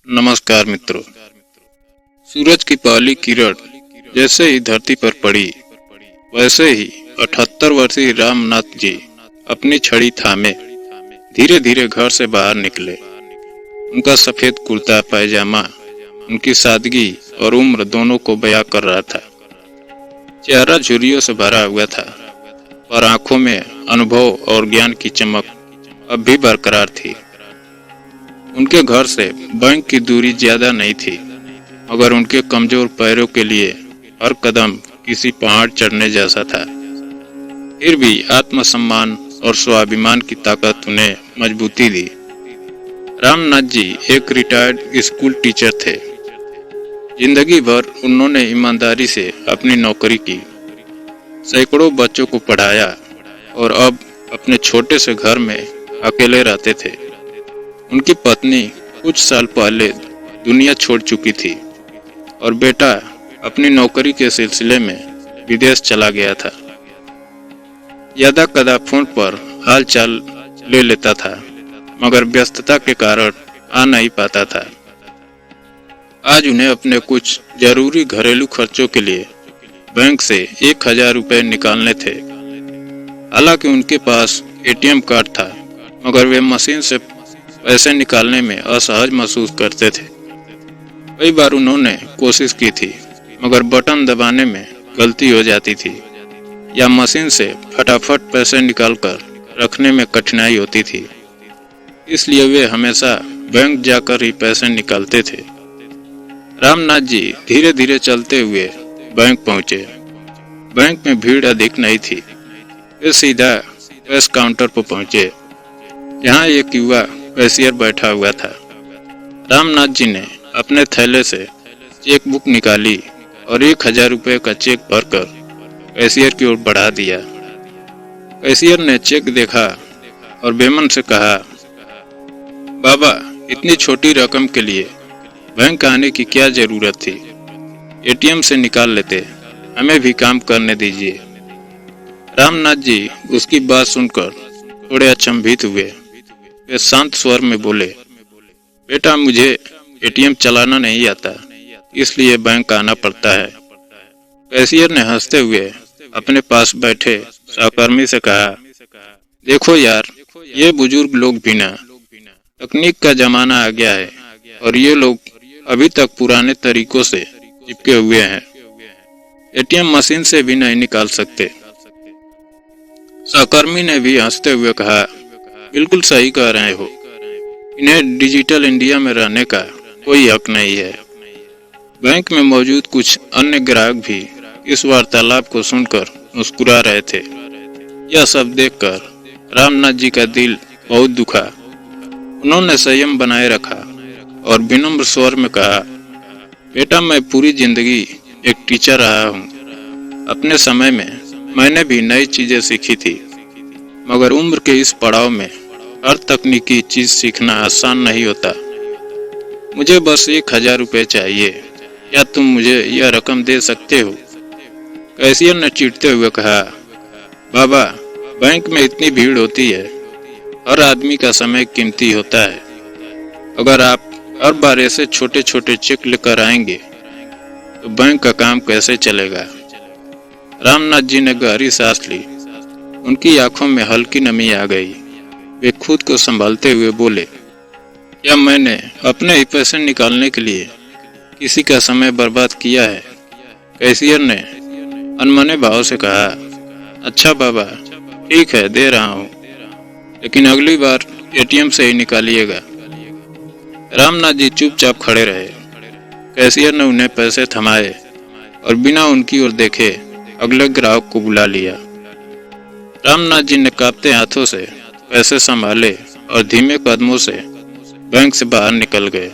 नमस्कार मित्रों। सूरज की पहली किरण जैसे ही धरती पर पड़ी, वैसे ही 78 वर्षीय रामनाथ जी अपनी छड़ी थामे धीरे धीरे घर से बाहर निकले। उनका सफेद कुर्ता पैजामा उनकी सादगी और उम्र दोनों को बयां कर रहा था। चेहरा झुर्रियों से भरा हुआ था, पर आंखों में अनुभव और ज्ञान की चमक अब भी बरकरार थी। उनके घर से बैंक की दूरी ज्यादा नहीं थी, मगर उनके कमजोर पैरों के लिए हर कदम किसी पहाड़ चढ़ने जैसा था। फिर भी आत्मसम्मान और स्वाभिमान की ताकत उन्हें मजबूती दी। रामनाथ जी एक रिटायर्ड स्कूल टीचर थे। जिंदगी भर उन्होंने ईमानदारी से अपनी नौकरी की, सैकड़ों बच्चों को पढ़ाया और अब अपने छोटे से घर में अकेले रहते थे। उनकी पत्नी कुछ साल पहले दुनिया छोड़ चुकी थी और बेटा अपनी नौकरी के सिलसिले में विदेश चला गया था। यदा कदा फोन पर हाल चाल ले लेता था, मगर व्यस्तता के कारण आ नहीं पाता था। आज उन्हें अपने कुछ जरूरी घरेलू खर्चों के लिए बैंक से 1000 रुपये निकालने थे। हालांकि उनके पास एटीएम कार्ड था, मगर वे मशीन से पैसे निकालने में असहज महसूस करते थे। कई बार उन्होंने कोशिश की थी, मगर बटन दबाने में गलती हो जाती थी या मशीन से फटाफट पैसे निकालकर रखने में कठिनाई होती थी। इसलिए वे हमेशा बैंक जाकर ही पैसे निकालते थे। रामनाथ जी धीरे धीरे चलते हुए बैंक पहुंचे। बैंक में भीड़ अधिक नहीं थी। वे सीधा कैश काउंटर पर पहुंचे, जहां एक युवा कैशियर बैठा हुआ था। रामनाथ जी ने अपने थैले से चेक बुक निकाली और 1000 रुपये का चेक भरकर कैशियर की ओर बढ़ा दिया। कैशियर ने चेक देखा और बेमन से कहा, बाबा, इतनी छोटी रकम के लिए बैंक आने की क्या जरूरत थी? एटीएम से निकाल लेते, हमें भी काम करने दीजिए। रामनाथ जी उसकी बात सुनकर थोड़े अचंभित हुए। वे शांत स्वर में बोले, बेटा, मुझे एटीएम चलाना नहीं आता, इसलिए बैंक आना पड़ता है। कैशियर ने हंसते हुए अपने पास बैठे सहकर्मी से कहा, देखो यार, ये बुजुर्ग लोग भी ना, तकनीक का जमाना आ गया है और ये लोग अभी तक पुराने तरीकों से चिपके हुए हैं। एटीएम मशीन से भी नहीं निकाल सकते। सहकर्मी ने भी हंसते हुए कहा, बिल्कुल सही कह रहे हो, इन्हें डिजिटल इंडिया में रहने का कोई हक नहीं है। बैंक में मौजूद कुछ अन्य ग्राहक भी इस वार्तालाप को सुनकर मुस्कुरा रहे थे। यह सब देखकर रामनाथ जी का दिल बहुत दुखा। उन्होंने संयम बनाए रखा और विनम्र स्वर में कहा, बेटा, मैं पूरी जिंदगी एक टीचर रहा हूँ। अपने समय में मैंने भी नई चीजें सीखी थी, मगर उम्र के इस पड़ाव में हर तकनीकी चीज सीखना आसान नहीं होता। मुझे बस 1000 रुपये चाहिए, क्या तुम मुझे यह रकम दे सकते हो? कैशियर ने चीढ़ते हुए कहा, बाबा, बैंक में इतनी भीड़ होती है, हर आदमी का समय कीमती होता है। अगर आप हर बार ऐसे छोटे छोटे चेक लेकर आएंगे तो बैंक का काम कैसे चलेगा? रामनाथ जी ने गहरी सांस ली। उनकी आंखों में हल्की नमी आ गई। वे खुद को संभालते हुए बोले, क्या मैंने अपने ही पैसे निकालने के लिए किसी का समय बर्बाद किया है? कैशियर ने अनमने भाव से कहा, अच्छा बाबा, ठीक है, दे रहा हूँ, लेकिन अगली बार एटीएम से ही निकालिएगा। रामनाथ जी चुपचाप खड़े रहे। कैशियर ने उन्हें पैसे थमाए और बिना उनकी ओर देखे अगले ग्राहक को बुला लिया। रामनाथ जी ने कांपते हाथों से पैसे संभाले और धीमे कदमों से बैंक से बाहर निकल गए।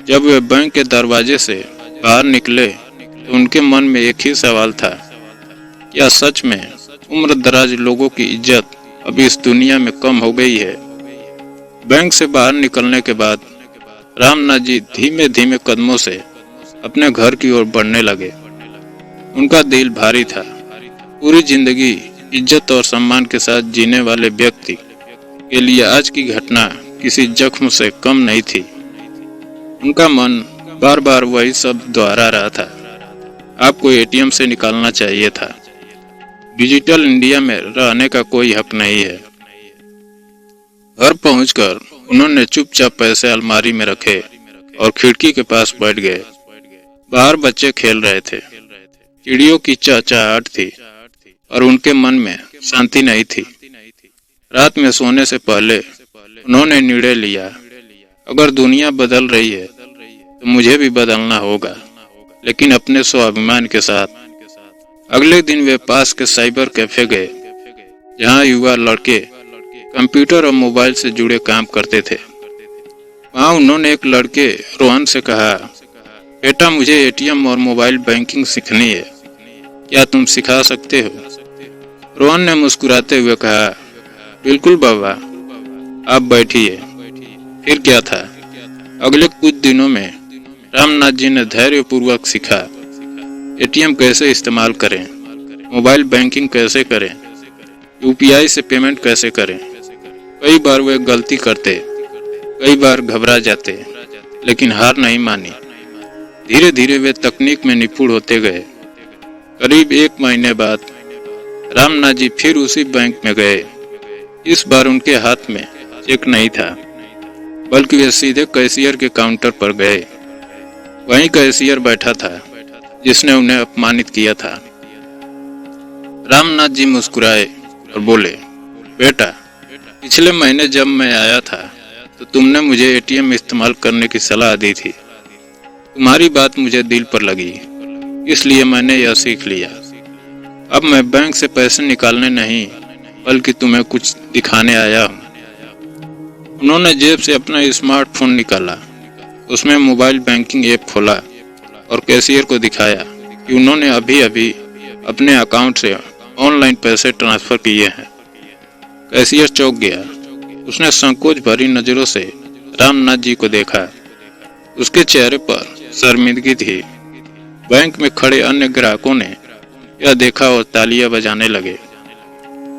जब वे बैंक के दरवाजे से बाहर निकले तो उनके मन में एक ही सवाल था, क्या सच में उम्र दराज लोगों की इज्जत अब इस दुनिया में कम हो गई है? बैंक से बाहर निकलने के बाद रामनाथ जी धीमे धीमे कदमों से अपने घर की ओर बढ़ने लगे। उनका दिल भारी था। पूरी जिंदगी इज्जत और सम्मान के साथ जीने वाले व्यक्ति के लिए आज की घटना किसी जख्म से कम नहीं थी। उनका मन बार बार वही शब्द दोहरा रहा था, आपको एटीएम से निकालना चाहिए था। डिजिटल इंडिया में रहने का कोई हक नहीं है। घर पहुंचकर उन्होंने चुपचाप पैसे अलमारी में रखे और खिड़की के पास बैठ गए। बाहर बच्चे खेल रहे थे, चिड़ियों की चहचहाहट थी और उनके मन में शांति नहीं थी। रात में सोने से पहले उन्होंने निर्णय लिया, अगर दुनिया बदल रही है तो मुझे भी बदलना होगा, लेकिन अपने स्वाभिमान के साथ। अगले दिन वे पास के साइबर कैफे गए, जहां युवा लड़के कंप्यूटर और मोबाइल से जुड़े काम करते थे। वहां उन्होंने एक लड़के रोहन से कहा, बेटा मुझे एटीएम और मोबाइल बैंकिंग सीखनी है, क्या तुम सिखा सकते हो? रोहन ने मुस्कुराते हुए कहा, बिल्कुल बाबा, आप बैठिए। फिर क्या था, अगले कुछ दिनों में रामनाथ जी ने धैर्यपूर्वक सीखा, एटीएम कैसे इस्तेमाल करें, मोबाइल बैंकिंग कैसे करें, यूपीआई से पेमेंट कैसे करें। कई बार वे गलती करते, कई बार घबरा जाते, लेकिन हार नहीं मानी। धीरे धीरे वे तकनीक में निपुण होते गए। करीब 1 महीने बाद रामनाथ जी फिर उसी बैंक में गए। इस बार उनके हाथ में चेक नहीं था, बल्कि वे सीधे कैशियर के काउंटर पर गए। वहीं कैशियर बैठा था जिसने उन्हें अपमानित किया था। रामनाथ जी मुस्कुराए और बोले, बेटा, पिछले महीने जब मैं आया था तो तुमने मुझे एटीएम इस्तेमाल करने की सलाह दी थी। तुम्हारी बात मुझे दिल पर लगी, इसलिए मैंने यह सीख लिया। अब मैं बैंक से पैसे निकालने नहीं, बल्कि तुम्हें कुछ दिखाने आया हूँ। उन्होंने जेब से अपना स्मार्टफोन निकाला, उसमें मोबाइल बैंकिंग ऐप खोला और कैशियर को दिखाया कि उन्होंने अभी अभी अपने अकाउंट से ऑनलाइन पैसे ट्रांसफर किए हैं। कैशियर चौंक गया। उसने संकोच भरी नजरों से रामनाथ जी को देखा। उसके चेहरे पर शर्मिंदगी थी। बैंक में खड़े अन्य ग्राहकों ने यह देखा और तालियां बजाने लगे।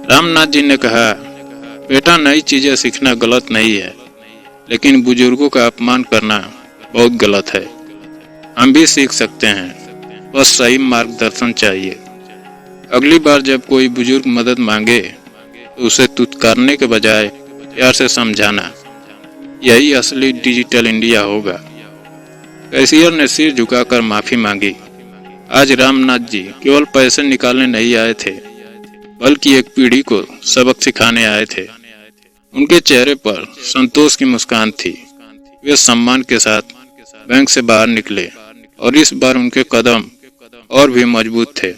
रामनाथ जी ने कहा, बेटा, नई चीजें सीखना गलत नहीं है, लेकिन बुजुर्गों का अपमान करना बहुत गलत है। हम भी सीख सकते हैं, बस सही मार्गदर्शन चाहिए। अगली बार जब कोई बुजुर्ग मदद मांगे तो उसे तुतकारने के बजाय प्यार से समझाना, यही असली डिजिटल इंडिया होगा। कैशियर ने सिर झुकाकर माफी मांगी। आज रामनाथ जी केवल पैसे निकालने नहीं आए थे, बल्कि एक पीढ़ी को सबक सिखाने आए थे। उनके चेहरे पर संतोष की मुस्कान थी। वे सम्मान के साथ बैंक से बाहर निकले और इस बार उनके कदम और भी मजबूत थे।